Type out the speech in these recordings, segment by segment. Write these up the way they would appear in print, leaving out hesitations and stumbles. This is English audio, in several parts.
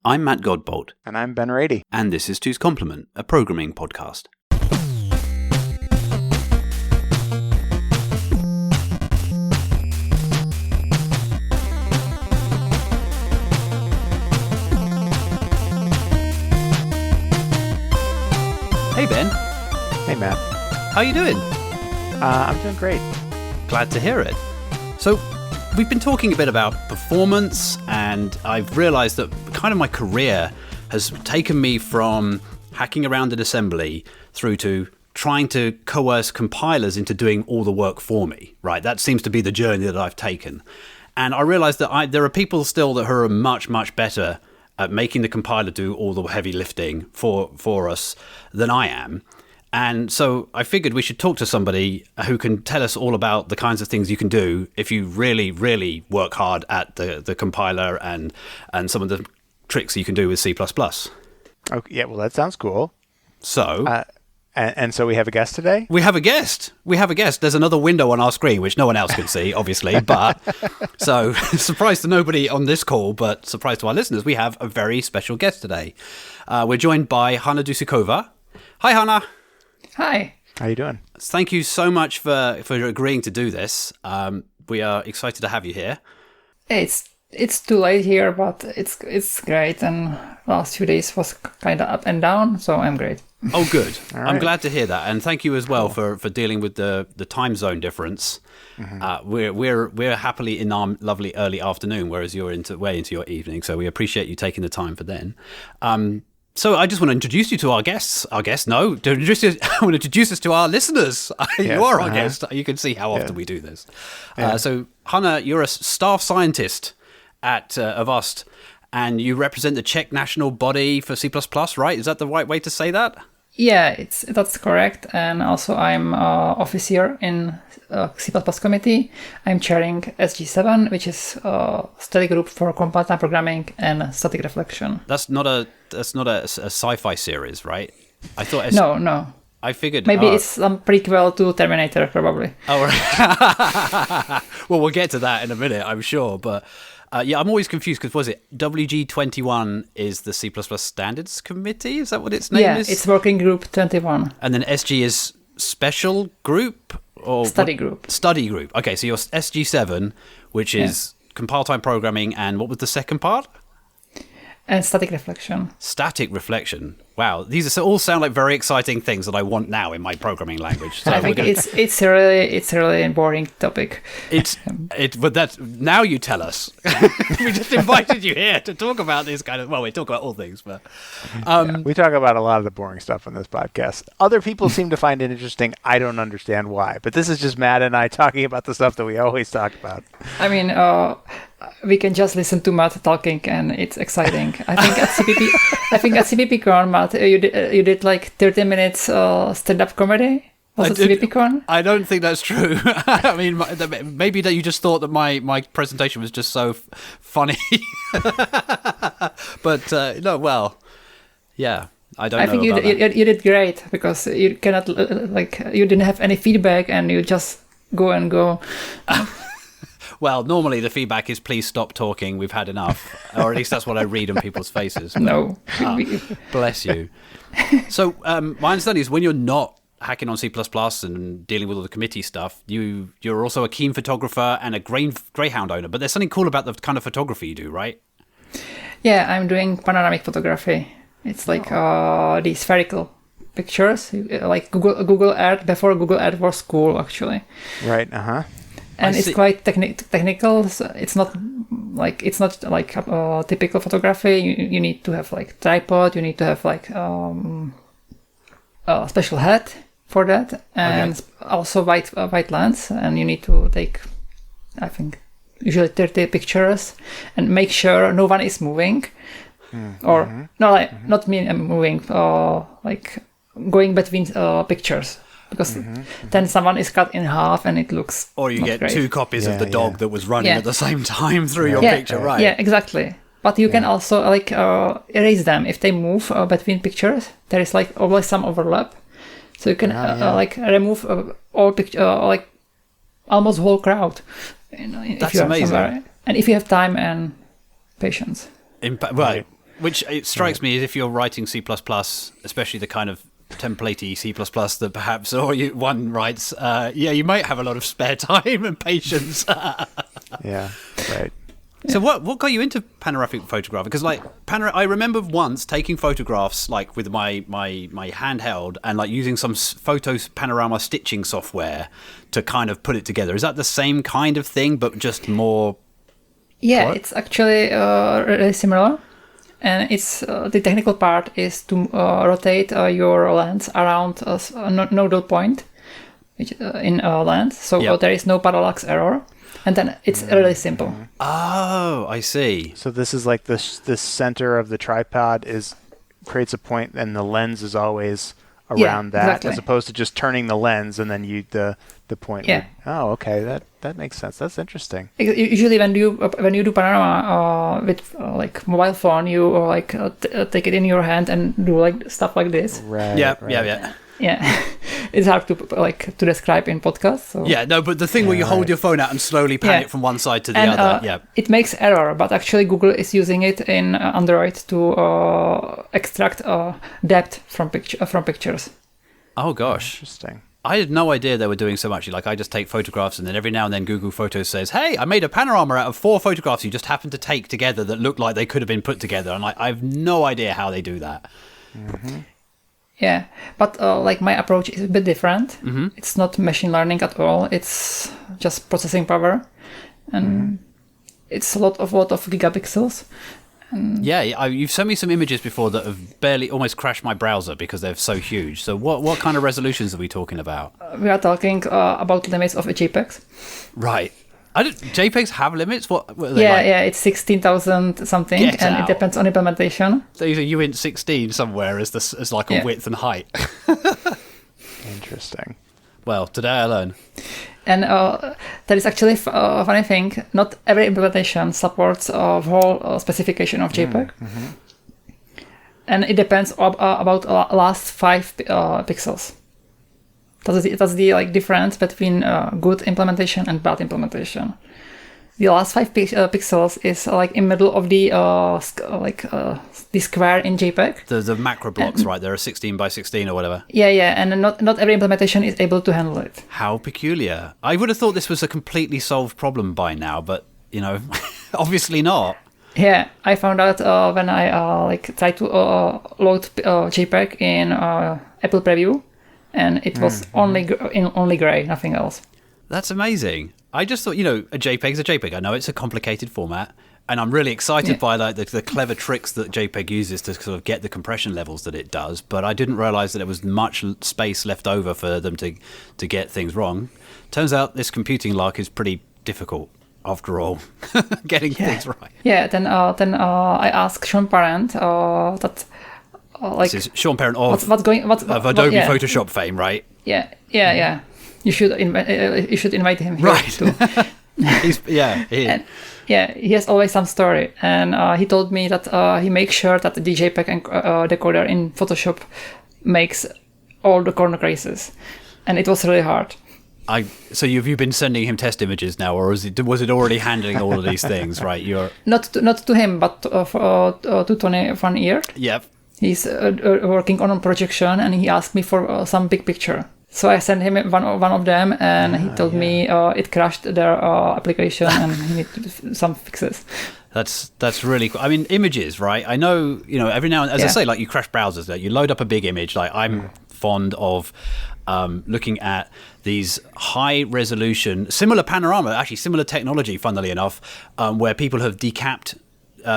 I'm Matt Godbolt. And I'm Ben Rady. And this is Two's Complement, a programming podcast. Hey Ben. Hey Matt. How you doing? I'm doing great. Glad to hear it. So, we've been talking a bit about performance, and I've realized that kind of my career has taken me from hacking around in assembly through to trying to coerce compilers into doing all the work for me, right? That seems to be the journey that I've taken. And I realized that there are people still that are much, much better at making the compiler do all the heavy lifting for us than I am. And so I figured we should talk to somebody who can tell us all about the kinds of things you can do if you really, really work hard at the compiler and some of the tricks you can do with C++. Okay, yeah, well, that sounds cool. So... And so we have a guest today? We have a guest. There's another window on our screen, which no one else can see, obviously. But so, surprise to nobody on this call, but surprise to our listeners, we have a very special guest today. We're joined by Hana Dusíková. Hi, Hana. Hi. How you doing? Thank you so much for agreeing to do this. We are excited to have you here. It's too late here, but it's great. And last few days was kind of up and down, so I'm great. Oh, good. Right. I'm glad to hear that, and thank you as well for dealing with the time zone difference. Mm-hmm. We're happily in our lovely early afternoon, whereas you're way into your evening. So we appreciate you taking the time for then. So I just want to introduce you to our guests. I want to introduce us to our listeners. Yes, you are our guest. You can see how often we do this. So Hana, you're a staff scientist at Avast, and you represent the Czech national body for C++, right? Is that the right way to say that? Yeah, that's correct. And also I'm officer in C++ committee. I'm chairing SG7, which is a study group for compile-time programming and static reflection. That's not a sci-fi series, right? I thought No. I figured maybe it's some prequel to Terminator, probably. Oh, right. Well, we'll get to that in a minute, I'm sure. But yeah, I'm always confused because was it WG21 is the C++ standards committee? Is that what its name is? Yeah, it's working group 21. And then SG is special group or study group. Study group. Okay, so you're SG7, which is compile time programming, and what was the second part? And static reflection. Static reflection. Wow, these all sound like very exciting things that I want now in my programming language. So I think it's really a boring topic. But that's now you tell us. We just invited you here to talk about this kind of. Well, we talk about all things, but we talk about a lot of the boring stuff on this podcast. Other people seem to find it interesting. I don't understand why, but this is just Matt and I talking about the stuff that we always talk about. I mean, we can just listen to Matt talking, and it's exciting. I think at CPPCon, Matt, you did like 30 minutes stand-up comedy. Was it CPPCon? I don't think that's true. I mean, maybe that you just thought that my presentation was just so funny. But no, well, yeah. I think you did great because you cannot you didn't have any feedback and you just go and go. Well, normally the feedback is please stop talking, we've had enough. Or at least that's what I read on people's faces. But, no. Bless you. So my understanding is when you're not hacking on C++ and dealing with all the committee stuff, you're also a keen photographer and a Greyhound owner. But there's something cool about the kind of photography you do, right? Yeah, I'm doing panoramic photography. It's like these spherical pictures, like Google Earth, before Google Earth was cool, actually. Right, And it's quite technical. So it's not like typical photography. You need to have like tripod. You need to have like a special hat for that, and also white lens. And you need to take, I think, usually 30 pictures and make sure no one is moving, not me moving, like going between pictures. Because then someone is cut in half and it looks or you get great. 2 copies of the dog that was running at the same time through your picture, right? Yeah, exactly. But you can also erase them if they move between pictures. There is like always some overlap, so you can remove all picture, almost whole crowd. That's amazing. And if you have time and patience. Right. Which it strikes me as if you're writing C++, especially the kind of templatey C++ that perhaps one writes, you might have a lot of spare time and patience. Yeah, right. So what got you into panoramic photographing? Because I remember once taking photographs like with my handheld and like using some photos panorama stitching software to kind of put it together. Is that the same kind of thing but just more? Yeah, it's actually really similar. And it's the technical part is to rotate your lens around a nodal point which, in a lens, so there is no parallax error, and then it's really simple. Oh, I see. So this is like this center of the tripod creates a point, and the lens is always around that, exactly. as opposed to just turning the lens and then the point. Yeah. Oh, okay, that makes sense. That's interesting. Usually, when you do panorama with like mobile phone, you take it in your hand and do like stuff like this. Right. Yeah. Yeah, it's hard to describe in podcast. So. Yeah, no, but the thing where you hold your phone out and slowly pan it from one side to the other. It makes error, but actually Google is using it in Android to extract depth from pictures. Oh gosh, interesting. I had no idea they were doing so much. Like I just take photographs, and then every now and then Google Photos says, "Hey, I made a panorama out of 4 photographs you just happened to take together that look like they could have been put together." And I have no idea how they do that. Mm-hmm. Yeah, but like my approach is a bit different. Mm-hmm. It's not machine learning at all. It's just processing power, and it's a lot of gigapixels. Yeah, you've sent me some images before that have barely almost crashed my browser because they're so huge. So what kind of resolutions are we talking about? We are talking about limits of a JPEGs. Right. JPEGs have limits? What are they yeah, it's 16,000 something, it depends on implementation. So you uint 16 somewhere as like a width and height. Interesting. Well, today I learned. And there is actually a funny thing. Not every implementation supports the whole specification of JPEG. Mm-hmm. And it depends about last 5 pixels. That's the like difference between good implementation and bad implementation. The last 5 pixels is like in middle of the the square in JPEG. The macro blocks, right? There are 16 by 16 or whatever. Yeah, and not every implementation is able to handle it. How peculiar! I would have thought this was a completely solved problem by now, but obviously not. Yeah, I found out when I tried to load JPEG in Apple Preview. And it was only gray, nothing else. That's amazing. I just thought, a JPEG's a JPEG. I know it's a complicated format, and I'm really excited by the clever tricks that JPEG uses to sort of get the compression levels that it does. But I didn't realize that there was much space left over for them to get things wrong. Turns out this computing lark is pretty difficult after all, getting things right. Yeah. Then I asked Sean Parent that. This is Sean Parent of Adobe Photoshop fame, right? Yeah. You should invite him here right. too. He has always some story, and he told me that he makes sure that the JPEG and decoder in Photoshop makes all the corner cases, and it was really hard. So have you been sending him test images now, or was it already handling all of these things? Right, you're not to him, but to Tony van Eer. Yep. He's working on a projection, and he asked me for some big picture. So I sent him one of them, and he told me it crashed their application, and he needed some fixes. That's really cool. I mean, images, right? I know, every now and then, as I say, like you crash browsers, like you load up a big image. Like I'm fond of looking at these high resolution, similar technology, funnily enough, where people have decapped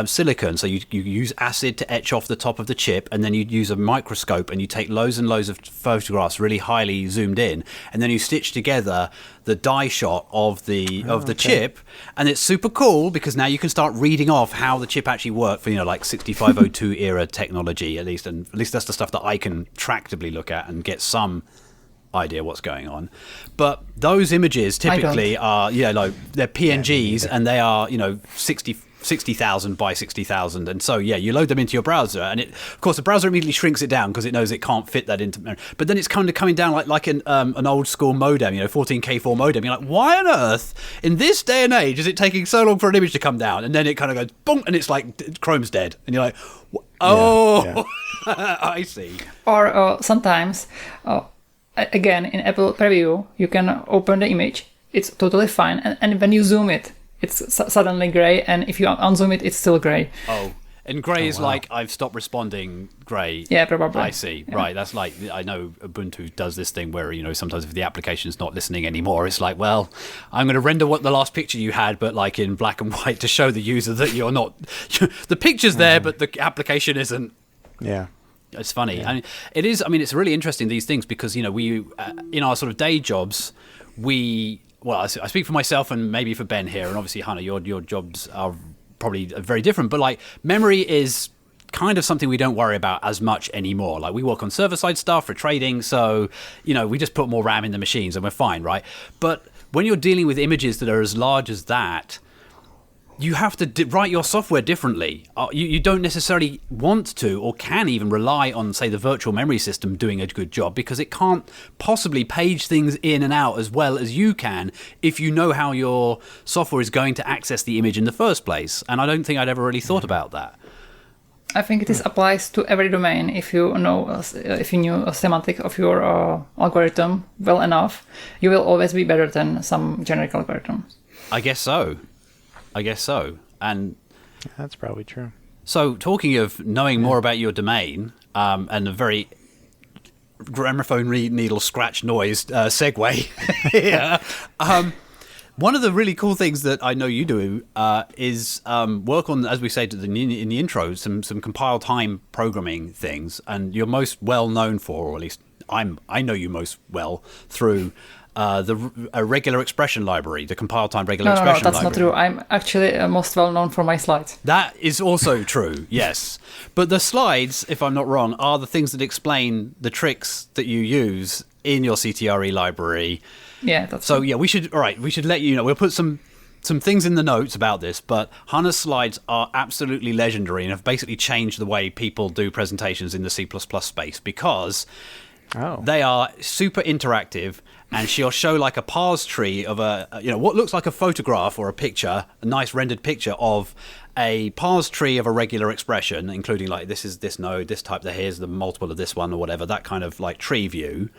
silicon. So you use acid to etch off the top of the chip, and then you use a microscope and you take loads and loads of photographs really highly zoomed in, and then you stitch together the die shot of the chip, and it's super cool because now you can start reading off how the chip actually worked for like 6502 era technology, at least that's the stuff that I can tractably look at and get some idea what's going on. But those images typically are they're PNGs, and they are 64 60,000 by 60,000, and so you load them into your browser, and of course the browser immediately shrinks it down because it knows it can't fit that into memory. But then it's kind of coming down like an old school modem, 14K4 modem. You're like, why on earth in this day and age is it taking so long for an image to come down? And then it kind of goes boom, and it's like Chrome's dead, and you're like, oh, I see. Or sometimes, again, in Apple Preview, you can open the image. It's totally fine, and when you zoom it, it's suddenly gray, and if you unzoom it, it's still gray. Oh, and gray is like, I've stopped responding gray. Yeah, probably. I see. Yeah. Right, that's like, I know Ubuntu does this thing where, sometimes if the application's not listening anymore, it's like, well, I'm going to render what the last picture you had, but like in black and white to show the user that you're not... the picture's there, but the application isn't. Yeah. It's funny. Yeah. And it's really interesting, these things, because, we, in our sort of day jobs, I speak for myself and maybe for Ben here, and obviously, Hana, your jobs are probably very different, but like memory is kind of something we don't worry about as much anymore. Like we work on server-side stuff for trading, so, we just put more RAM in the machines and we're fine, right? But when you're dealing with images that are as large as that, you have to write your software differently. You don't necessarily want to or can even rely on, say, the virtual memory system doing a good job, because it can't possibly page things in and out as well as you can if you know how your software is going to access the image in the first place. And I don't think I'd ever really thought about that. I think this applies to every domain. If you knew a semantic of your algorithm well enough, you will always be better than some generic algorithms. I guess so. And that's probably true. So, talking of knowing more about your domain, and a very gramophone needle scratch noise segue here, one of the really cool things that I know you do is work on, as we say in the intro, some compile time programming things, and you're most well known for, or at least I know you most well through a regular expression library, the compile time regular expression library. No, that's not true. I'm actually most well known for my slides. That is also true, yes. But the slides, if I'm not wrong, are the things that explain the tricks that you use in your CTRE library. Yeah, that's so. True. Yeah, we should let you know. We'll put some things in the notes about this, but Hana's slides are absolutely legendary and have basically changed the way people do presentations in the C++ space, because they are super interactive. And she'll show like a parse tree of what looks like a photograph or a picture, a nice rendered picture of a parse tree of a regular expression, including like this is this node, this type, here's the multiple of this one or whatever, that kind of like tree view.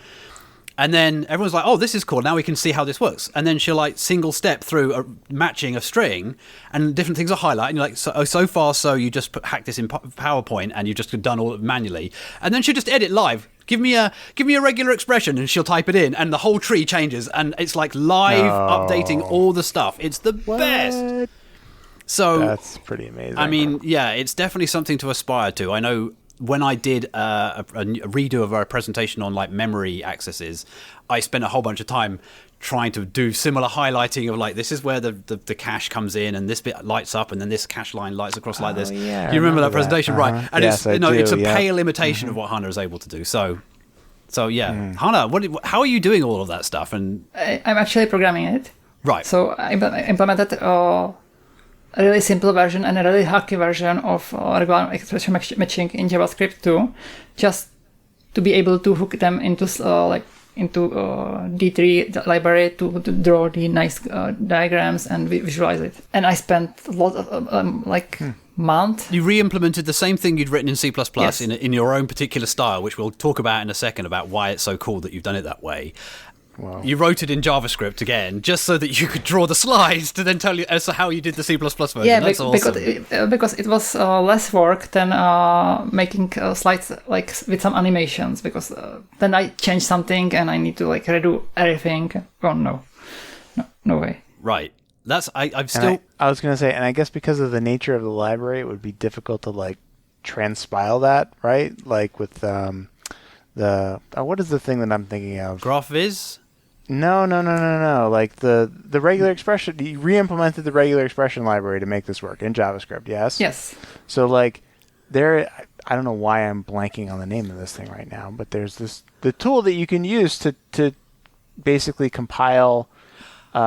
And then everyone's like, oh, this is cool. Now we can see how this works. And then she'll like single step through a matching a string, and different things are highlighted. And you're like, so far, you just hack this in PowerPoint and you've just done all of it manually. And then she'll just edit live. Give me a regular expression, and she'll type it in, and the whole tree changes, and it's like live updating all the stuff. It's the best. So that's pretty amazing. I mean, yeah, it's definitely something to aspire to. I know when I did a redo of our presentation on like memory accesses, I spent a whole bunch of time trying to do similar highlighting of like, this is where the cache comes in, and this bit lights up, and then this cache line lights across like this. Yeah, you remember that presentation, right? And yes, it's a pale imitation of what Hana is able to do. So yeah, Hana, how are you doing all of that stuff? And I'm actually programming it. Right. So I implemented a really simple version and a really hacky version of regular expression matching in JavaScript too, just to be able to hook them into D3 library to draw the nice diagrams and visualize it. And I spent a lot of month. You re-implemented the same thing you'd written in C++ yes. in your own particular style, which we'll talk about in a second about why it's so cool that you've done it that way. Wow. You wrote it in JavaScript again, just so that you could draw the slides to then tell you as to how you did the C++ version. Yeah, that's awesome. Because it was less work than making slides like with some animations. Because then I change something and I need to like redo everything. Oh no way. Right. I was gonna say, and I guess because of the nature of the library, it would be difficult to like transpile that, right? Like with what is the thing that I'm thinking of? GraphViz? No. Like the regular expression, you re-implemented the regular expression library to make this work in JavaScript, yes? Yes. So like I don't know why I'm blanking on the name of this thing right now, but there's the tool that you can use to basically compile C++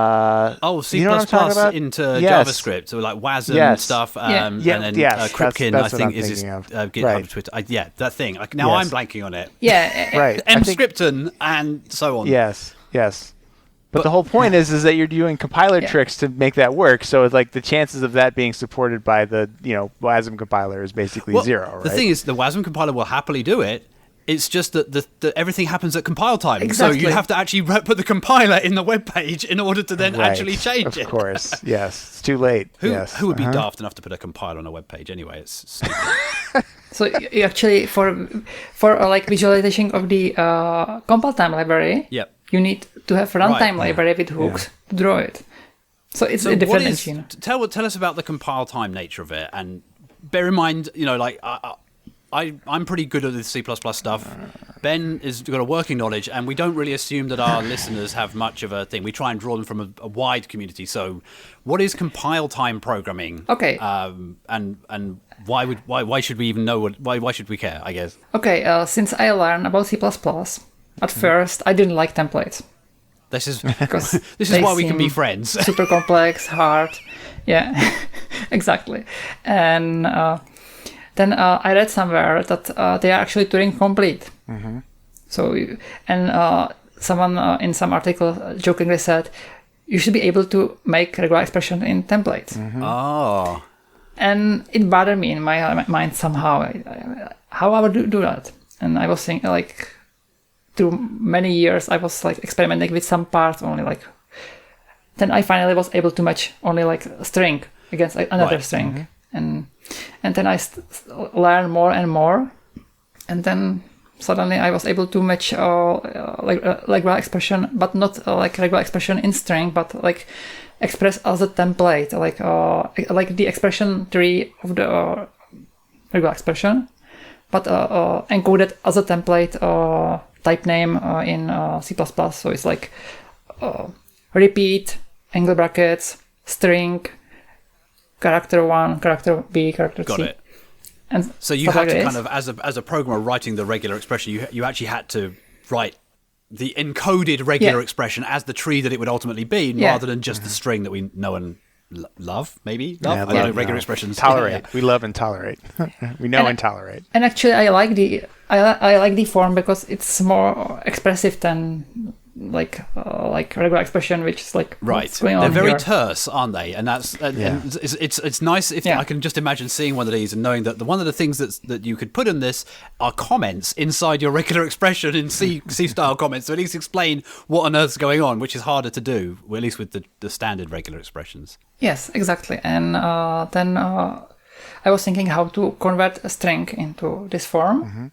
you know what I'm talking about? into Yes. JavaScript, so like WASM Yes. stuff, Yeah. and Yeah, then yes, Kripken, that's I what I'm think, is thinking of. GitHub, Right. Twitter. That thing. Like, now Yes. I'm blanking on it. Yeah. Right. I think- Mscripton and so on. Yes. But the whole point is that you're doing compiler Yeah. tricks to make that work. So it's like the chances of that being supported by the WASM compiler is basically Well, zero. Right? The thing is, the WASM compiler will happily do it. It's just that everything happens at compile time. Exactly. So you have to actually put the compiler in the web page in order to then Right. actually change it. Of course. Yes. It's too late. Who Yes. would be daft enough to put a compiler on a web page anyway? It's stupid. So you actually for like visualization of the compile time library, Yep. you need to have runtime Right. library with hooks to draw it. So it's So a different what is, engine. tell us about the compile time nature of it, and bear in mind, like I'm pretty good at the C++ stuff. Ben has got a working knowledge, and we don't really assume that our listeners have much of a thing. We try and draw them from a wide community. So, what is compile time programming? Okay. And why should we even know why should we care? I guess. Okay, since I learned about C++, at first I didn't like templates. This is Because this is they why we can be seem friends. super complex, hard. Yeah, exactly. And then I read somewhere that they are actually Turing complete. Mm-hmm. So, and someone in some article jokingly said, you should be able to make regular expression in templates. Mm-hmm. Oh. And it bothered me in my mind somehow. How I would do that? And I was thinking, like, through many years, I was like experimenting with some parts only. Like, then I finally was able to match only like a string against another Right. string, and then I learned more and more, and then suddenly I was able to match like regular expression, but not like regular expression in string, but like express as a template, like the expression tree of the regular expression, but encoded as a template type name in C++. So it's like repeat, angle brackets, string, character 1, character B, character Got C. it. And So you stuff had like to this. kind of, as a programmer writing the regular expression, you actually had to write the encoded regular Yeah. expression as the tree that it would ultimately be, Yeah. rather than just the string that we know and love, maybe? Love? Yeah, I don't know, love, regular no. expressions. Tolerate. Yeah. We love and tolerate. We know and tolerate. And actually, I like the form because it's more expressive than like regular expression, which is like Right. what's going They're on very here. terse, aren't they? And that's and it's nice if Yeah. I can just imagine seeing one of these and knowing that one of the things that you could put in this are comments inside your regular expression in C style comments, so at least explain what on earth's going on, which is harder to do, at least with the standard regular expressions. Yes, exactly. And then I was thinking how to convert a string into this form,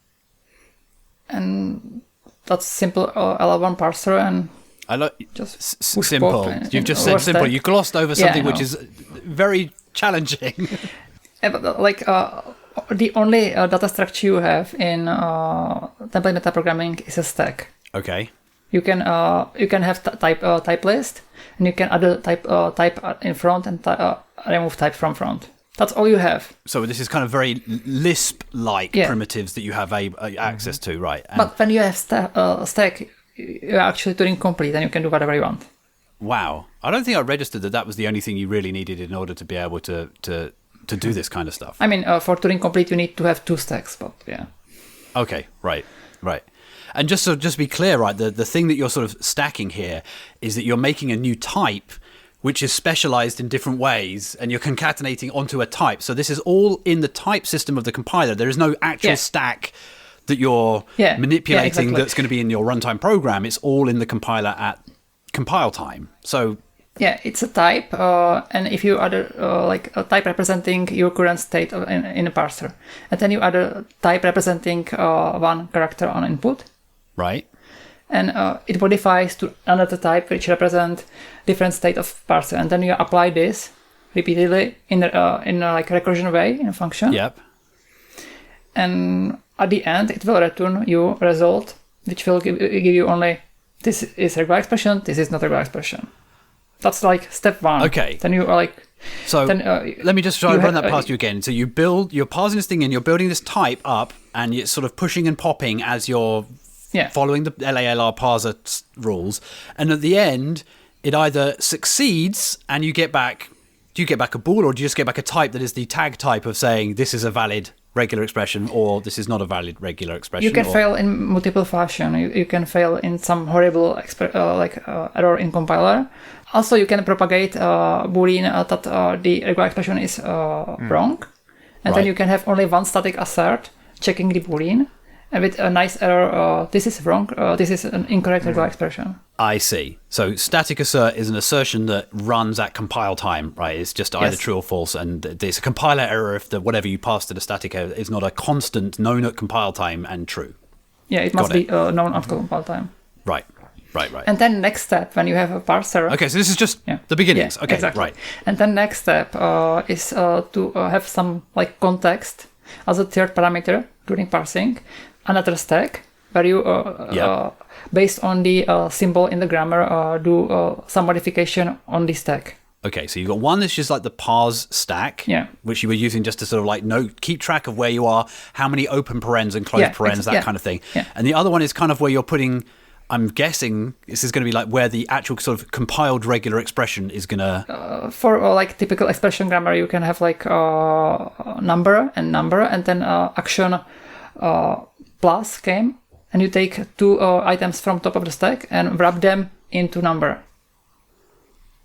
and that's simple L1 parser and I like just push simple. pop and- You've just and said simple. overstack. You glossed over Yeah, I something which know. is very challenging. Yeah, but like the only data structure you have in template metaprogramming is a stack. Okay. You can have type list, and you can add a type in front and remove type from front. That's all you have. So this is kind of very Lisp-like Yeah. primitives that you have access to, right? And But when you have stack, you're actually Turing complete, and you can do whatever you want. wow. I don't think I registered that was the only thing you really needed in order to be able to do this kind of stuff. I mean, for Turing complete, you need to have 2 stacks, but yeah. Okay, right. And just to be clear, right, the thing that you're sort of stacking here is that you're making a new type which is specialized in different ways, and you're concatenating onto a type. So this is all in the type system of the compiler. There is no actual stack that you're manipulating exactly. that's going to be in your runtime program. It's all in the compiler at compile time. So Yeah, it's a type, and if you add like a type representing your current state in a parser, and then you add a type representing one character on input, right. and it modifies to another type which represent different state of parser, and then you apply this repeatedly in a like recursion way in a function. Yep. And at the end, it will return you a result which will give you only this is regular expression, this is not regular expression. That's like step 1. Okay. Then you are like. So Then, let me just try you and run have- that past you again. So you're parsing this thing in, you're building this type up, and it's sort of pushing and popping as you're Yeah. following the LALR parser rules. And at the end, it either succeeds and you get back, do you get back a bool, or do you just get back a type that is the tag type of saying this is a valid regular expression or this is not a valid regular expression? You can fail in multiple fashion. You can fail in some horrible error in compiler. Also, you can propagate boolean that the regular expression is wrong, and then you can have only one static assert checking the boolean, and with a nice error, this is wrong, this is an incorrect regular expression. I see. So static assert is an assertion that runs at compile time, right? It's just either true or false, and there's a compiler error if the whatever you pass to the static error is not a constant known at compile time and true. Yeah, it must be known at compile time. Right. And then next step, when you have a parser... Okay, so this is just the beginnings. Yeah, okay, exactly. Right. And then next step is to have some context as a third parameter during parsing, another stack, where you, based on the symbol in the grammar, do some modification on the stack. Okay, so you've got one that's just like the parse stack, which you were using just to sort of keep track of where you are, how many open parens and closed parens, that kind of thing. Yeah. And the other one is kind of where you're putting, I'm guessing this is going to be like where the actual sort of compiled regular expression is going to... For typical expression grammar, you can have number, and then action plus came, and you take two items from top of the stack and wrap them into number.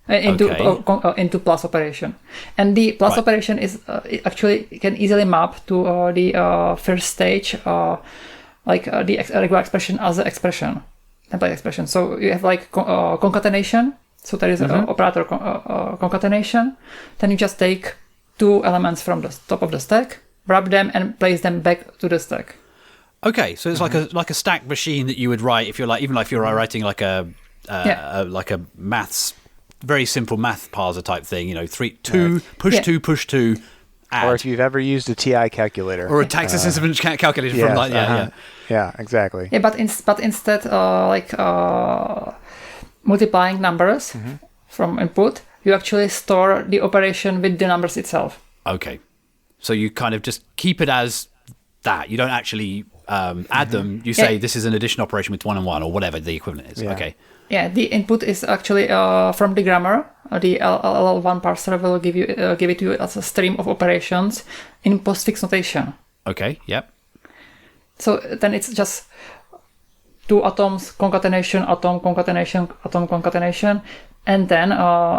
Into plus operation, and the plus operation is actually can easily map to the first stage, the regular expression as an expression, template expression. So you have concatenation. So there is an operator concatenation. Then you just take two elements from the top of the stack, wrap them, and place them back to the stack. Okay, so it's like a stack machine that you would write if you're if you're writing like a maths. Very simple math parser type thing, push two, add. Or if you've ever used a TI calculator. Or a tax assessment calculator from Yeah, exactly. Yeah, but instead, multiplying numbers from input, you actually store the operation with the numbers itself. Okay. So you kind of just keep it as that. You don't actually add them. You say this is an addition operation with 1 and 1 or whatever the equivalent is. Yeah. Okay. Yeah, the input is actually from the grammar. The LL1 parser will give it to you as a stream of operations in postfix notation. Okay, yep. So then it's just two atoms, concatenation, atom, concatenation, and then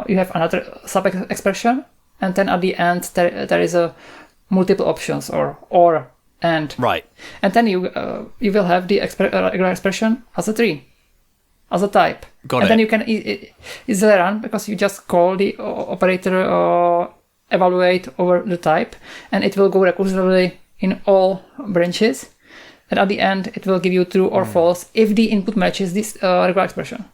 you have another sub-expression, and then at the end there is a multiple options or and. Right. And then you will have the regular expression as a tree. As a type. Got and it. then you can easily run because you just call the operator evaluate over the type, and it will go recursively in all branches. And at the end, it will give you true or false if the input matches this regular expression.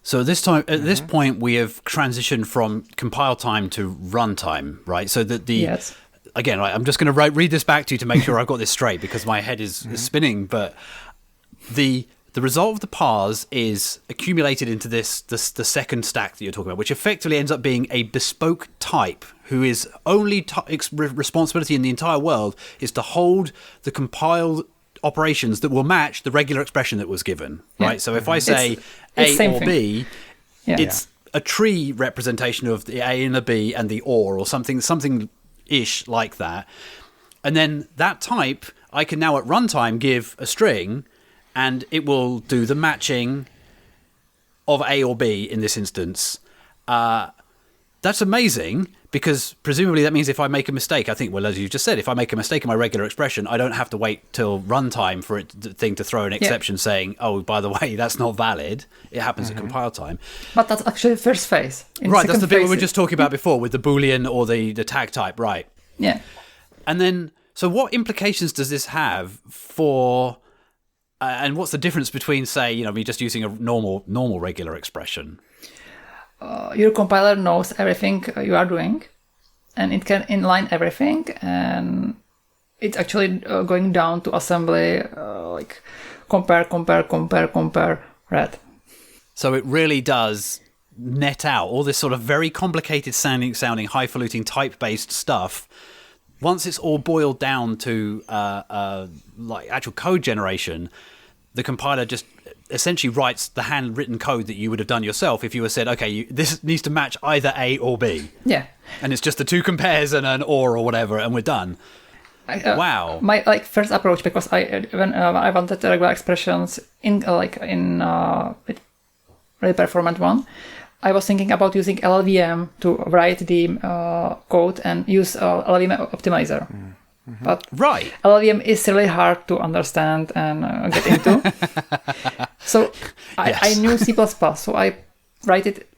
So this time, at this point, we have transitioned from compile time to runtime, right? So that again, I'm just going to read this back to you to make sure I've got this straight because my head is spinning. But the result of the parse is accumulated into the second stack that you're talking about, which effectively ends up being a bespoke type whose only responsibility in the entire world is to hold the compiled operations that will match the regular expression that was given, right? So if I say A or B, it's a tree representation of the A and the B and the or something-ish like that. And then that type, I can now at runtime give a string, and it will do the matching of A or B in this instance. That's amazing because presumably that means if I make a mistake, I think, well, as you just said, if I make a mistake in my regular expression, I don't have to wait till runtime for the thing to throw an exception saying, oh, by the way, that's not valid. It happens at compile time. But that's actually the first phase. Right, that's the bit we were just talking about before with the Boolean or the tag type, right? Yeah. And then, so what implications does this have for... and what's the difference between, say, me just using a normal regular expression? Your compiler knows everything you are doing, and it can inline everything, and it's actually going down to assembly, compare, read. So it really does net out all this sort of very complicated sounding, highfalutin type-based stuff. Once it's all boiled down to actual code generation, the compiler just essentially writes the handwritten code that you would have done yourself if you were said, okay, this needs to match either A or B. Yeah. And it's just the two compares and an or whatever, and we're done. Wow. My first approach, because when I wanted regular expressions in with really performant one, I was thinking about using LLVM to write the code and use LLVM optimizer. Mm-hmm. But LLVM is really hard to understand and get into. So I knew C++, so I write it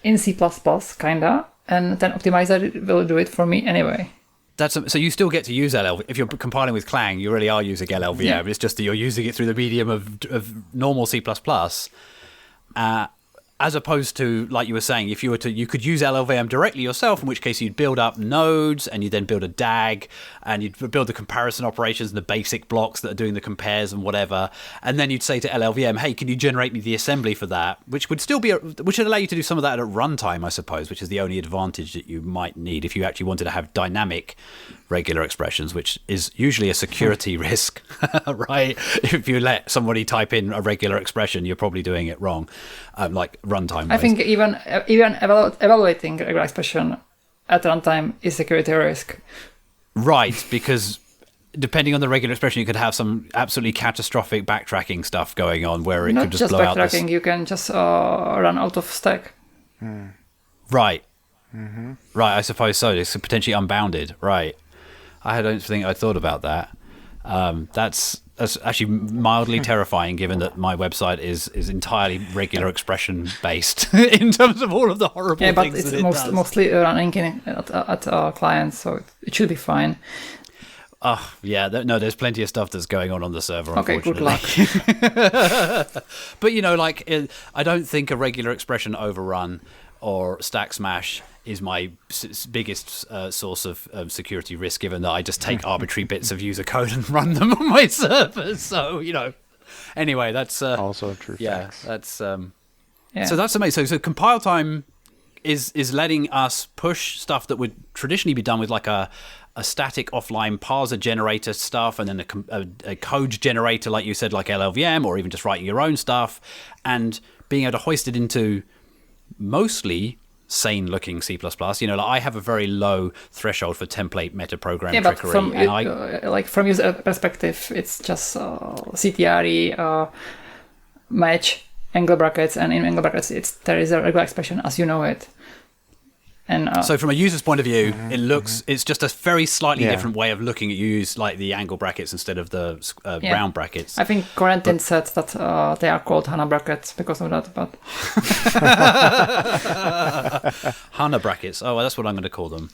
in C++, kinda, and then optimizer will do it for me anyway. So you still get to use LLVM. If you're compiling with Clang, you really are using LLVM. Yeah. It's just that you're using it through the medium of normal C++. As opposed to, like you were saying, if you could use LLVM directly yourself, in which case you'd build up nodes and you'd then build a DAG and you'd build the comparison operations and the basic blocks that are doing the compares and whatever. And then you'd say to LLVM, hey, can you generate me the assembly for that? Which would still be, which would allow you to do some of that at runtime, I suppose, which is the only advantage that you might need if you actually wanted to have dynamic regular expressions, which is usually a security risk, right? If you let somebody type in a regular expression, you're probably doing it wrong, like runtime. I think even evaluating regular expression at runtime is security risk. Right, because depending on the regular expression, you could have some absolutely catastrophic backtracking stuff going on where it could just blow out. Not just backtracking, you can just run out of stack. Right. Mm-hmm. Right, I suppose so. It's potentially unbounded. Right. I don't think I thought about that. That's actually mildly terrifying, given that my website is entirely regular expression based in terms of all of the horrible things that it does. Yeah, but it's mostly running at clients, so it should be fine. Oh, yeah. There's plenty of stuff that's going on the server, okay, unfortunately. Good luck. But, I don't think a regular expression overrun or stack smash is my biggest source of security risk, given that I just take arbitrary bits of user code and run them on my servers. So, anyway, that's also true. Yeah, facts. So that's amazing. So compile time is letting us push stuff that would traditionally be done with like a static offline parser generator stuff, and then a code generator, like you said, like LLVM, or even just writing your own stuff, and being able to hoist it into mostly sane-looking C++. I have a very low threshold for template metaprogram trickery. But from user perspective, it's just CTRE match angle brackets, and in angle brackets, there is a regular expression as you know it. And so from a user's point of view, it looks it's just a very slightly different way of looking at use like the angle brackets instead of the round brackets. I think Quarantine said that they are called Hana brackets because of that. But Hana brackets. Oh, well, that's what I'm going to call them.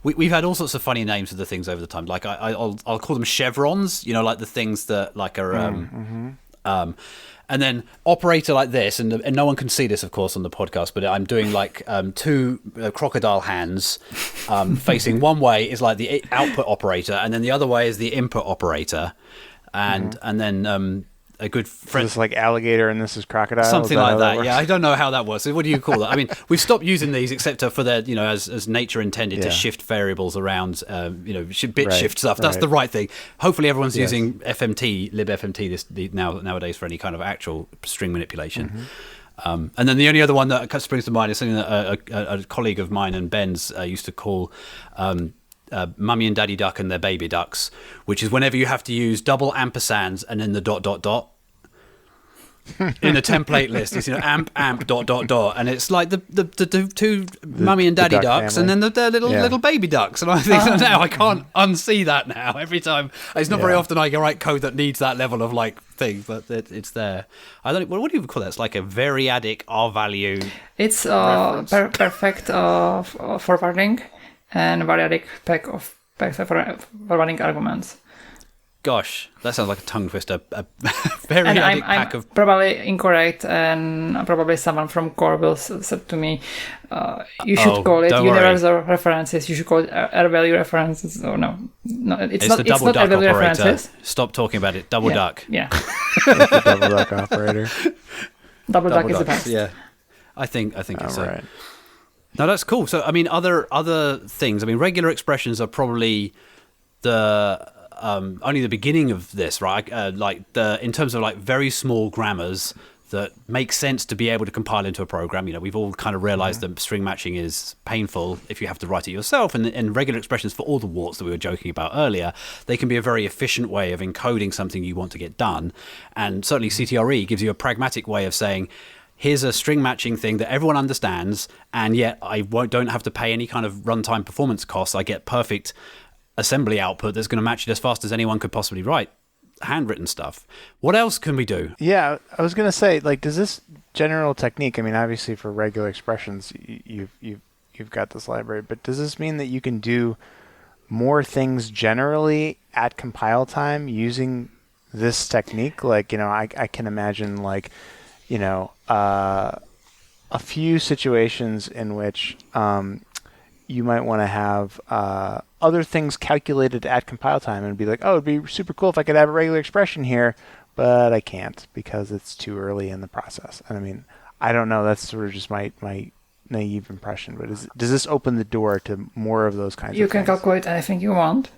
We've had all sorts of funny names for the things over the time. Like I'll call them chevrons. Like the things that like are. And then operator like this, and no one can see this, of course, on the podcast, but I'm doing like two crocodile hands facing one way is like the output operator, and then the other way is the input operator, and then a good friend. So it's like alligator, and this is crocodile. Something like that. Yeah, I don't know how that works. So what do you call that? I mean, we've stopped using these except for their, as nature intended to shift variables around, bit shift stuff. That's the right thing. Hopefully, everyone's using FMT, libfmt nowadays for any kind of actual string manipulation. And then the only other one that springs to mind is something that a colleague of mine and Ben's used to call. Mummy and Daddy Duck and their baby ducks, which is whenever you have to use double ampersands and then the ... in a template list. It's amp ... ... and it's like the two Mummy and Daddy ducks family. And then their little baby ducks. And I think now I can't unsee that now. Every time, it's not very often I can write code that needs that level of like thing, but it's there. I don't. What do you call that? It's like a variadic R value. It's perfect forwarding. And variadic pack of forwarding arguments. Gosh, that sounds like a tongue twister. A variadic pack of... probably incorrect, and probably someone from core will said to me, you should call it universal references, you should call it R-value references. Oh, no, it's not double duck R-value operator. References. Stop talking about it. Double duck. Yeah. It's the double duck operator. Double duck is the best. Yeah, I think it's right. No, that's cool. So, I mean, other things. I mean, regular expressions are probably the only the beginning of this, right? In terms of like very small grammars that make sense to be able to compile into a program. We've all kind of realized that string matching is painful if you have to write it yourself, and regular expressions, for all the warts that we were joking about earlier, they can be a very efficient way of encoding something you want to get done. And certainly CTRE gives you a pragmatic way of saying, here's a string matching thing that everyone understands, and yet I don't have to pay any kind of runtime performance costs. I get perfect assembly output that's going to match it as fast as anyone could possibly write handwritten stuff. What else can we do? Yeah, I was going to say, like, does this general technique, I mean, obviously for regular expressions, you've got this library, but does this mean that you can do more things generally at compile time using this technique? Like, I can imagine, like, a few situations in which you might want to have other things calculated at compile time and be like, oh, it'd be super cool if I could have a regular expression here, but I can't because it's too early in the process. And I mean, I don't know. That's sort of just my naive impression. But does this open the door to more of those kinds of things? You can calculate anything you want.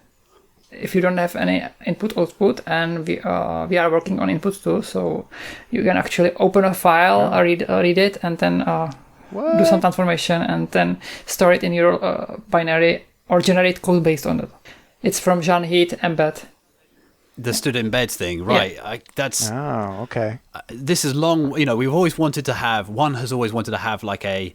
If you don't have any input-output, and we are working on inputs too, so you can actually open a file, read it, and then do some transformation, and then store it in your binary or generate code based on it. It's from Jean Heath Embed. The stood embeds thing, right? Yeah. Okay. This is long. We've always wanted to have. One has always wanted to have like a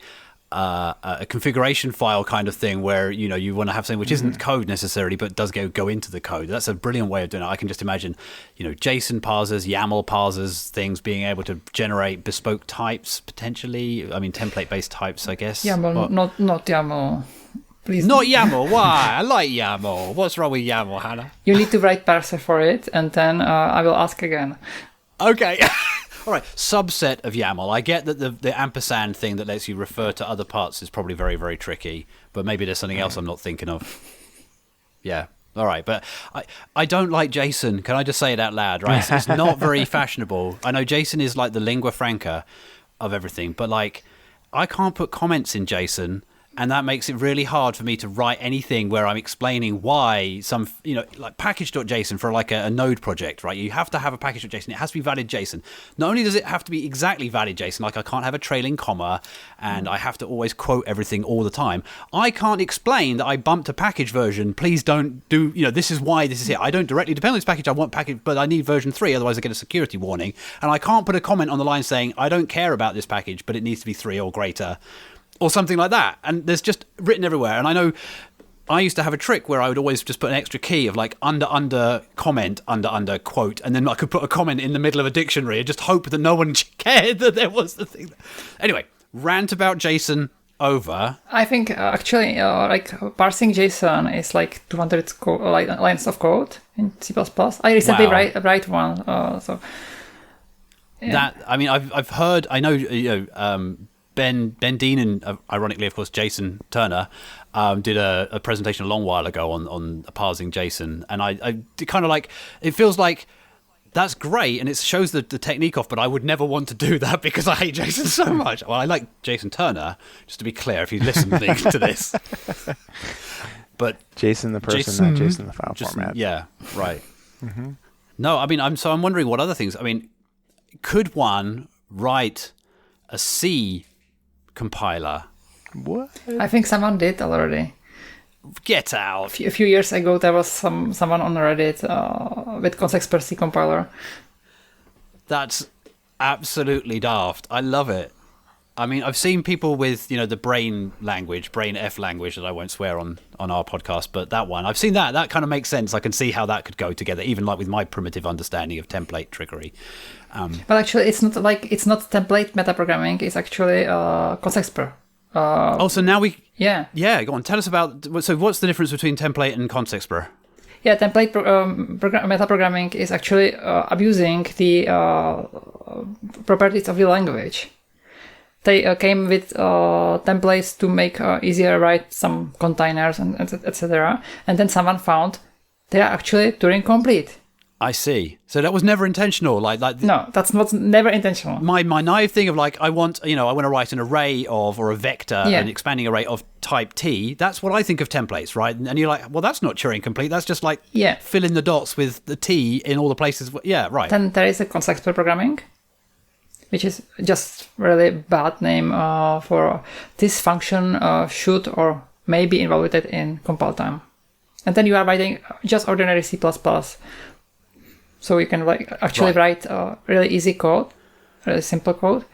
configuration file kind of thing where you want to have something which isn't code necessarily but does go into the code. That's a brilliant way of doing it. I can just imagine JSON parsers, YAML parsers, things being able to generate bespoke types potentially. I mean template based types, I guess. YAML, not YAML. Please. Not YAML. Why? I like YAML. What's wrong with YAML, Hannah? You need to write parser for it, and then I will ask again. Okay. All right, subset of YAML. I get that the ampersand thing that lets you refer to other parts is probably very, very tricky, but maybe there's something else I'm not thinking of. Yeah, all right, but I don't like JSON. Can I just say it out loud, right? It's not very fashionable. I know JSON is like the lingua franca of everything, but like I can't put comments in JSON, and that makes it really hard for me to write anything where I'm explaining why some, like package.json for like a node project, right? You have to have a package.json. It has to be valid JSON. Not only does it have to be exactly valid JSON, like I can't have a trailing comma and I have to always quote everything all the time. I can't explain that I bumped a package version. Please don't do, this is why this is here. I don't directly depend on this package. I want package, but I need version 3. Otherwise I get a security warning. And I can't put a comment on the line saying, I don't care about this package, but it needs to be 3 or greater. Or something like that. And there's just written everywhere. And I know I used to have a trick where I would always just put an extra key of like under comment, under quote, and then I could put a comment in the middle of a dictionary and just hope that no one cared that there was the thing. Anyway, rant about JSON over. I think actually like parsing JSON is like 200 lines of code in C++. I recently write one. So yeah. That, I mean, I've heard, I know, Ben Dean and ironically, of course, Jason Turner did a presentation a long while ago on parsing JSON, and I kind of like, it feels like that's great and it shows the technique off, but I would never want to do that because I hate JSON so much. Well, I like Jason Turner, just to be clear, if you listen to this. But Jason the person, not Jason the file format. Yeah, right. Mm-hmm. No, I mean, I'm wondering what other things. I mean, could one write a C compiler? What? I think someone did already. Get out. A few years ago, there was someone on Reddit with context per C compiler. That's absolutely daft. I love it. I mean, I've seen people with, the brain F language that I won't swear on our podcast, but that one, I've seen that. That kind of makes sense. I can see how that could go together, even like with my primitive understanding of template trickery. But actually, it's not template metaprogramming. It's actually context per. So now we... Yeah. Yeah, go on. Tell us about... So what's the difference between template and context per? Yeah, template metaprogramming is actually abusing the properties of the language. They came with templates to make easier write some containers and etc. And then someone found they are actually Turing complete. I see. So that was never intentional. No, that's never intentional. My naive thing of like I want to write an array of or a vector, an expanding array of type T, that's what I think of templates, right? And you're like, well, that's not Turing complete. That's just like fill in the dots with the T in all the places. Yeah, right. Then there is a context expert programming, which is just really bad name for this function should or may be invalidated in compile time. And then you are writing just ordinary C++. So you can actually write really easy code, really simple code.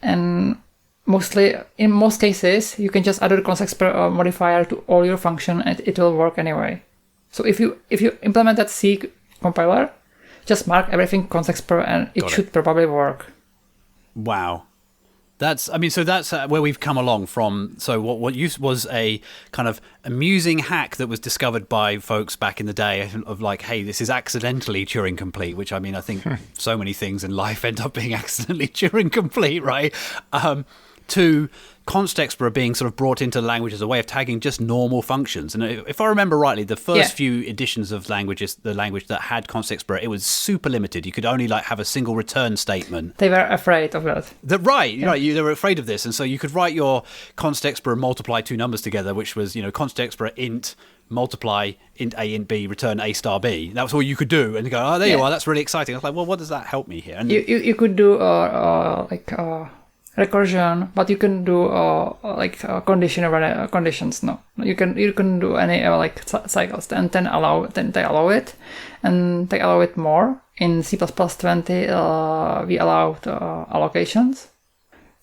And mostly, in most cases, you can just add a context modifier to all your function and it will work anyway. So if you implement that C compiler, just mark everything context and it should probably work. Wow. That's where we've come along from. So what was a kind of amusing hack that was discovered by folks back in the day of like, hey, this is accidentally Turing complete, which I think so many things in life end up being accidentally Turing complete, right? To const explorer being sort of brought into the language as a way of tagging just normal functions. And if I remember rightly, the first few editions of the language that had const explorer, it was super limited. You could only have a single return statement. They were afraid of that. Right. They were afraid of this. And so you could write your const explorer multiply two numbers together, which was, const explorer int multiply int A int B, return A star B. That was all you could do. And you go, oh, there you are. That's really exciting. I was like, well, what does that help me here? And you could do recursion, but you can do conditions. No, you can do any cycles, and then they allow it, and they allow it more. In C++20, we allowed allocations,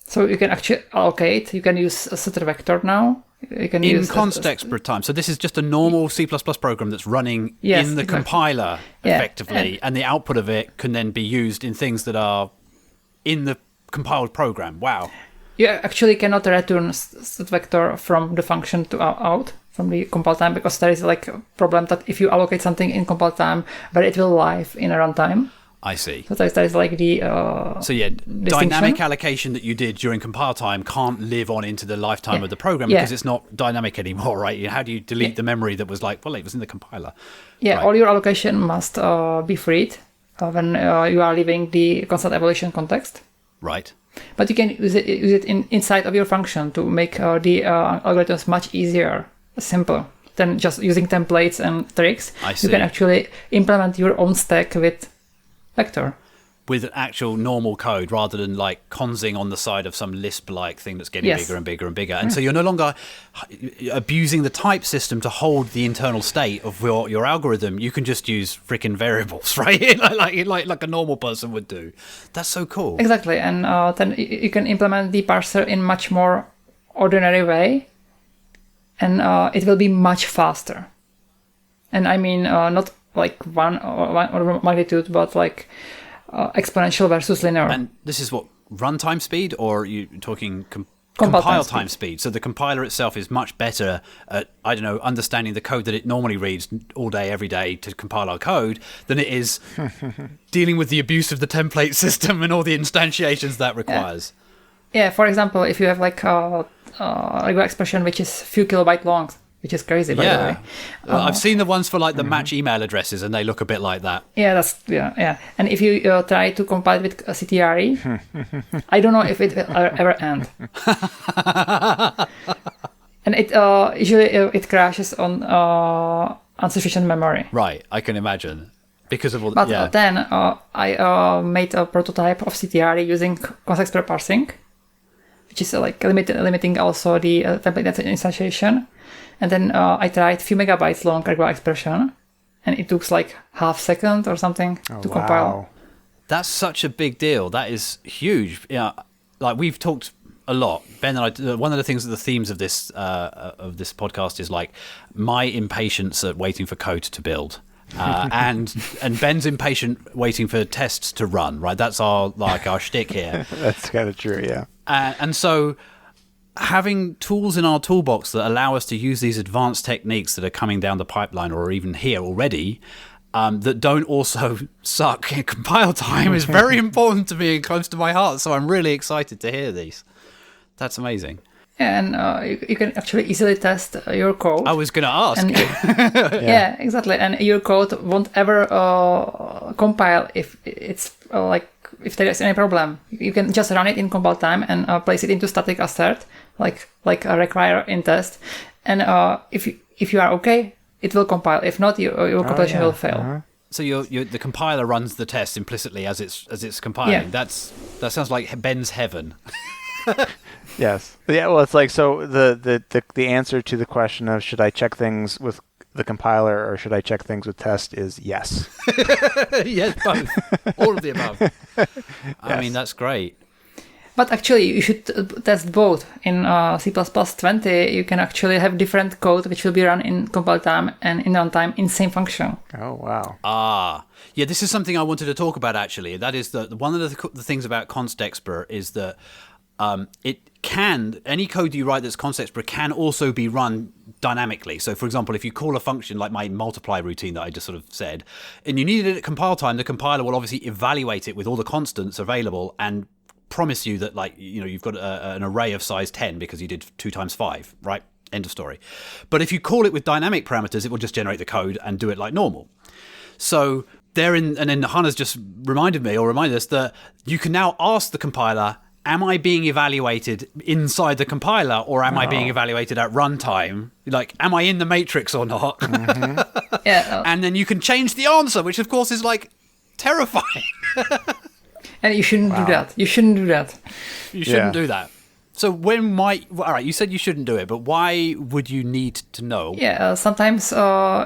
so you can actually allocate. You can use a setter vector now. You can use const explorer time. So this is just a normal C++ program that's running in the compiler effectively, and the output of it can then be used in things that are in the compiled program. Wow. You actually cannot return set vector from the function to out from the compile time, because there is a problem that if you allocate something in compile time, but it will live in a runtime. I see. So there is the dynamic allocation that you did during compile time can't live on into the lifetime of the program because it's not dynamic anymore, right? How do you delete the memory that was it was in the compiler? Yeah, all your allocation must be freed when you are leaving the constant evaluation context. Right. But you can use it inside of your function to make the algorithms much easier, simple than just using templates and tricks. I see. You can actually implement your own stack with vector. With an actual normal code rather than consing on the side of some Lisp-like thing that's getting bigger and bigger and bigger. And so you're no longer abusing the type system to hold the internal state of your algorithm. You can just use freaking variables, right? like a normal person would do. That's so cool. Exactly. And then you can implement the parser in much more ordinary way. And it will be much faster. And I mean, not one order of magnitude, but exponential versus linear. And this is what, runtime speed, or are you talking compile time speed? So the compiler itself is much better at, understanding the code that it normally reads all day, every day to compile our code than it is dealing with the abuse of the template system and all the instantiations that requires. Yeah, for example, if you have a regular expression which is few kilobyte long, which is crazy, by the way. I've seen the ones for the match email addresses, and they look a bit like that. Yeah, yeah. And if you try to compile with CTRE, I don't know if it will ever end. And it usually it crashes on insufficient memory. Right, I can imagine. Because of all but then I made a prototype of CTRE using context parsing, which is limiting also the template instantiation. And then I tried a few megabytes long regular expression, and it took half second or something to compile. That's such a big deal. That is huge. Yeah, we've talked a lot, Ben and I. One of the themes of this podcast is my impatience at waiting for code to build, and Ben's impatient waiting for tests to run. Right, that's our shtick here. That's kind of true, yeah. And so, having tools in our toolbox that allow us to use these advanced techniques that are coming down the pipeline or even here already that don't also suck in compile time is very important to me and close to my heart. So I'm really excited to hear these. That's amazing. Yeah, and you can actually easily test your code. I was going to ask. And, yeah, exactly. And your code won't ever compile if it's if there is any problem. You can just run it in compile time and place it into static assert like a require in test, and if you are okay, it will compile. If not, your compilation will fail. Uh-huh. So the compiler runs the test implicitly as it's compiling. Yeah. That sounds like Ben's heaven. Yes. Yeah. Well, it's like, so the answer to the question of should I check things with the compiler or should I check things with test is yes. Yes, both. All of the above. I Yes. mean, that's great. But actually, you should test both. In C++20, you can actually have different code which will be run in compile time and in runtime in same function. Oh, wow. Yeah, this is something I wanted to talk about, actually. That is one of the things about const expert is that any code you write that's const expert can also be run dynamically. So, for example, if you call a function like my multiply routine that I just sort of said, and you need it at compile time, the compiler will obviously evaluate it with all the constants available and promise you that, like, you've got an array of size 10 because you did 2 times 5, right? End of story. But if you call it with dynamic parameters, it will just generate the code and do it like normal. So and then Hana's just reminded us that you can now ask the compiler, am I being evaluated inside the compiler or am I being evaluated at runtime? Like, am I in the matrix or not? Mm-hmm. Yeah. And then you can change the answer, which of course is like terrifying. And you shouldn't do that. You shouldn't do that. You shouldn't do that. So all right, you said you shouldn't do it, but why would you need to know? Yeah, sometimes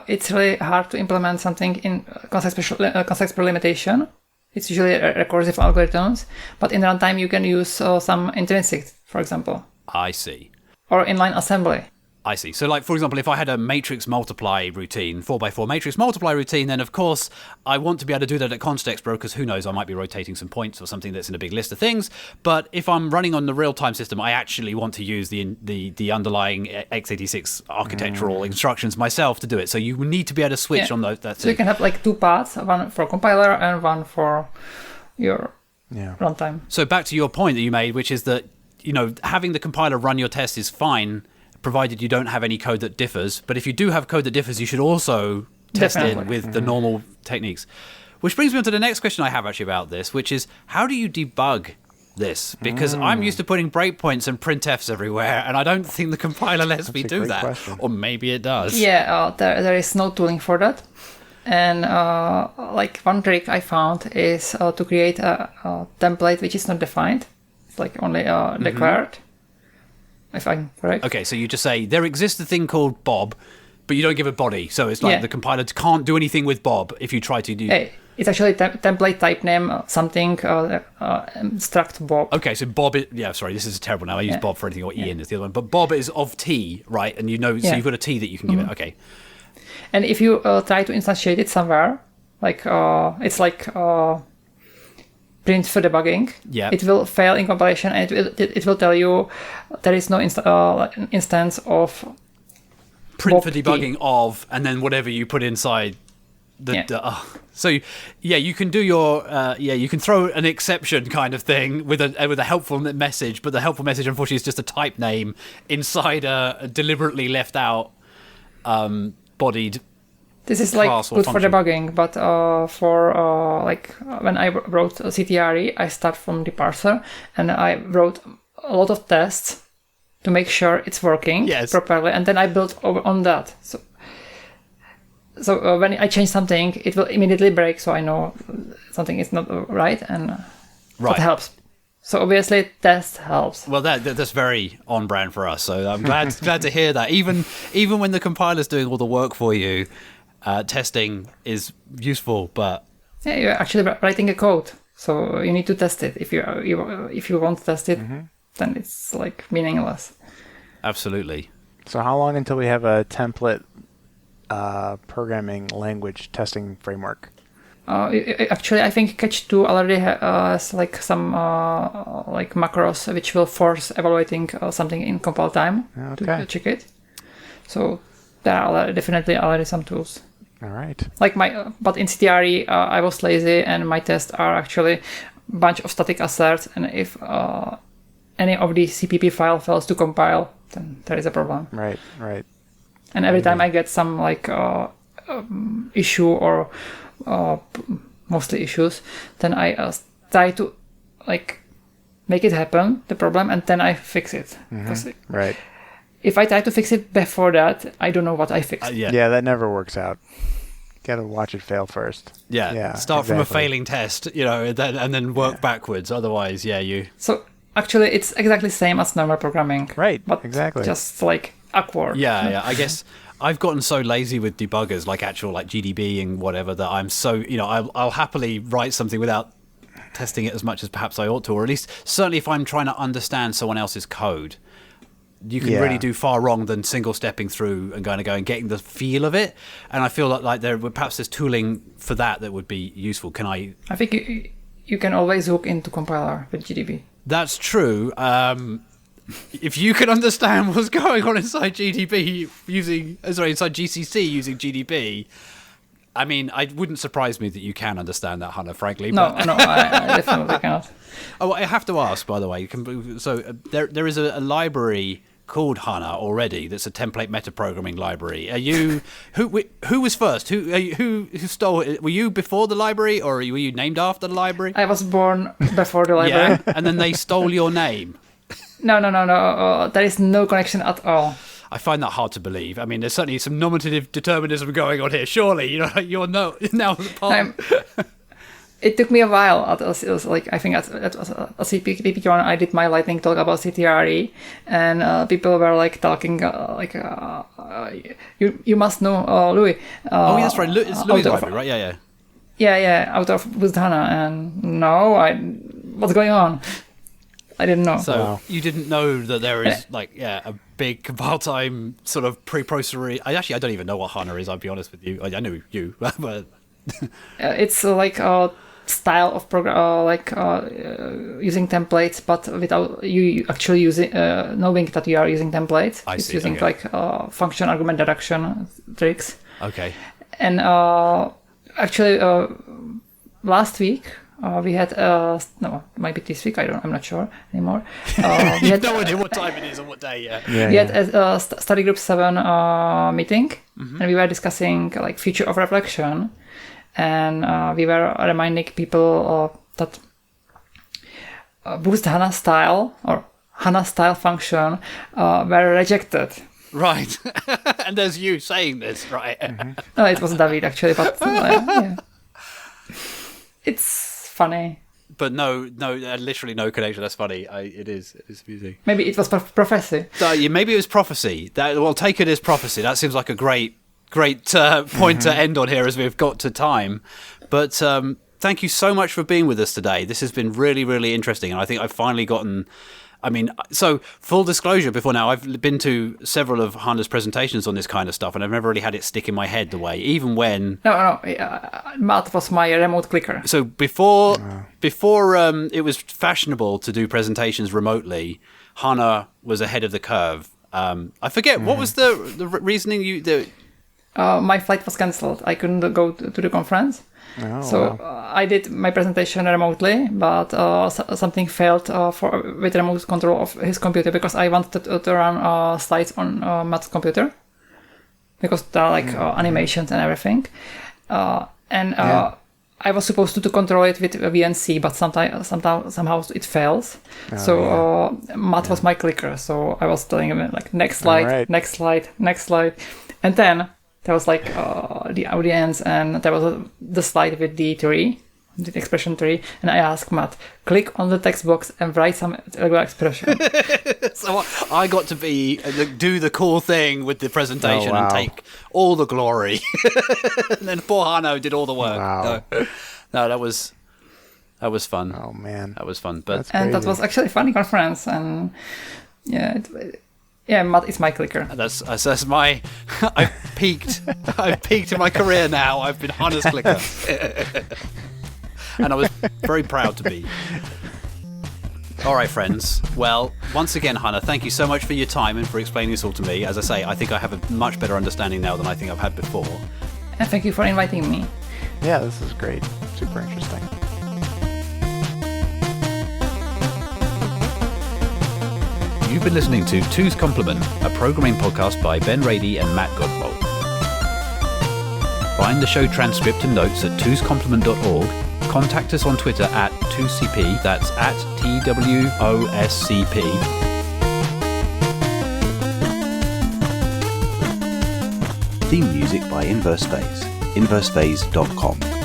it's really hard to implement something in context per limitation. It's usually recursive algorithms, but in runtime you can use some intrinsic, for example. I see. Or inline assembly. I see. So, like, for example, if I had a matrix multiply routine, 4x4 matrix multiply routine, then of course I want to be able to do that at const expert because who knows, I might be rotating some points or something that's in a big list of things. But if I'm running on the real-time system, I actually want to use the underlying x86 architectural instructions myself to do it. So you need to be able to switch on those. That's so you can have like 2 paths, one for compiler and one for your runtime. So back to your point that you made, which is that, having the compiler run your test is fine, provided you don't have any code that differs. But if you do have code that differs, you should also test it with the normal techniques. Which brings me on to the next question I have actually about this, which is, how do you debug this? Because I'm used to putting breakpoints and printfs everywhere, and I don't think the compiler lets me do that. Question. Or maybe it does. Yeah, there is no tooling for that. And like one trick I found is to create a template which is not defined. It's like only declared. If I'm correct. Okay, so you just say, there exists a thing called Bob, but you don't give a body. So it's like the compiler can't do anything with Bob if you try to do... Hey, it's actually template type name, something, struct Bob. Okay, so Bob is... Yeah, sorry, this is terrible now. I use Bob for anything, or Ian is the other one. But Bob is of T, right? And so you've got a T that you can give it. Okay. And if you try to instantiate it somewhere, like it's like... print for debugging, it will fail in compilation, and it will tell you there is no instance of print Bob for debugging of, and then whatever you put inside so you can do your you can throw an exception kind of thing with a helpful message, but the helpful message unfortunately is just a type name inside a deliberately left out bodied. This is like good for debugging, but for like when I wrote CTRE, I start from the parser and I wrote a lot of tests to make sure it's working properly, and then I built over on that. So when I change something, it will immediately break, so I know something is not right, and that helps. So obviously, test helps. Well, that's very on brand for us. So I'm glad to hear that. Even when the compiler's doing all the work for you. Testing is useful, but you're actually writing a code, so you need to test it. If you won't test it, then it's like meaningless. Absolutely. So how long until we have a template programming language testing framework? Actually, I think Catch 2 already has like some like macros which will force evaluating something in compile time to check it. So there are definitely already some tools. All right. Like but in CTRE, I was lazy, and my tests are actually a bunch of static asserts. And if any of the CPP file fails to compile, then there is a problem. Right. And every time I get some like issue or mostly issues, then I try to like make it happen, the problem, and then I fix it. Right. If I try to fix it before that, I don't know what I fixed. Yeah, that never works out. Got to watch it fail first. Yeah. Start from a failing test, and then work backwards. Otherwise, you. So actually, it's exactly the same as normal programming. Right. But exactly. Just like awkward. Yeah. I guess I've gotten so lazy with debuggers, like actual like GDB and whatever, that I'm so I'll happily write something without testing it as much as perhaps I ought to, or at least certainly if I'm trying to understand someone else's code. You can really do far wrong than single stepping through and going getting the feel of it. And I feel like there's tooling for that would be useful. I think you can always hook into compiler with GDB. That's true. If you can understand what's going on inside GCC using GDB, I mean, it wouldn't surprise me that you can understand that, Hana, frankly. No, I definitely cannot. Oh, I have to ask, by the way. There is a library called Hana already. That's a template metaprogramming library. Are you who was first? Who stole it? Were you before the library, or were you named after the library? I was born before the library. Yeah, and then they stole your name. No. There is no connection at all. I find that hard to believe. I mean, there's certainly some nominative determinism going on here. Surely, you're now the part. It took me a while. It was like, I think at CPQ1, I did my lightning talk about CTRE, and people were like talking you must know Louis. That's right. It's Louis' library, right? Yeah. Yeah, out of with Hana, and what's going on? I didn't know. So you didn't know that there is a big compile time sort of pre-processor. I don't even know what Hana is. I'll be honest with you. I know you, but it's like a style of program, using templates, but without you actually using knowing that you are using templates. It's using function argument deduction tricks. Okay. And actually, last week. We had maybe this week. I'm not sure anymore. We had no idea what time it is on what day. We had a study group 7 meeting, and we were discussing future of reflection, and we were reminding people that boost Hana style or Hana style function were rejected. Right, and there's you saying this, right? No, it was David actually, but yeah. It's funny, but no, literally no connection. That's funny. It is amusing. Maybe it was prophecy. Maybe it was prophecy. We'll take it as prophecy. That seems like a great point to end on here as we've got to time. But thank you so much for being with us today. This has been really, really interesting, and I think I've finally gotten. I mean, so full disclosure before now, I've been to several of Hana's presentations on this kind of stuff, and I've never really had it stick in my head the way, even when... No, Matt was my remote clicker. So before it was fashionable to do presentations remotely, Hana was ahead of the curve. I forget, what was the reasoning you... My flight was cancelled. I couldn't go to the conference. I did my presentation remotely, but something failed with remote control of his computer, because I wanted to run slides on Matt's computer, because there are animations and everything. I was supposed to control it with VNC, but somehow it fails. Matt was my clicker, so I was telling him next slide, next slide, and then there was the audience, and there was the slide with the tree, the expression tree, and I asked Matt, click on the text box and write some regular expression. So I got to do the cool thing with the presentation and take all the glory. And then poor Hana did all the work. Wow. No, that was fun. Oh man, that was fun. But that was actually a funny conference, and Matt is my clicker. That's my. I've peaked. I've peaked in my career now. I've been Hana's clicker, and I was very proud to be. All right, friends. Well, once again, Hana, thank you so much for your time and for explaining this all to me. As I say, I think I have a much better understanding now than I think I've had before. And thank you for inviting me. Yeah, this is great. Super interesting. You've been listening to Two's Complement, a programming podcast by Ben Rady and Matt Godbold. Find the show transcript and notes at twoscomplement.org, contact us on Twitter at 2CP, that's at TWOSCP. Theme music by Inverse Phase, inversephase.com.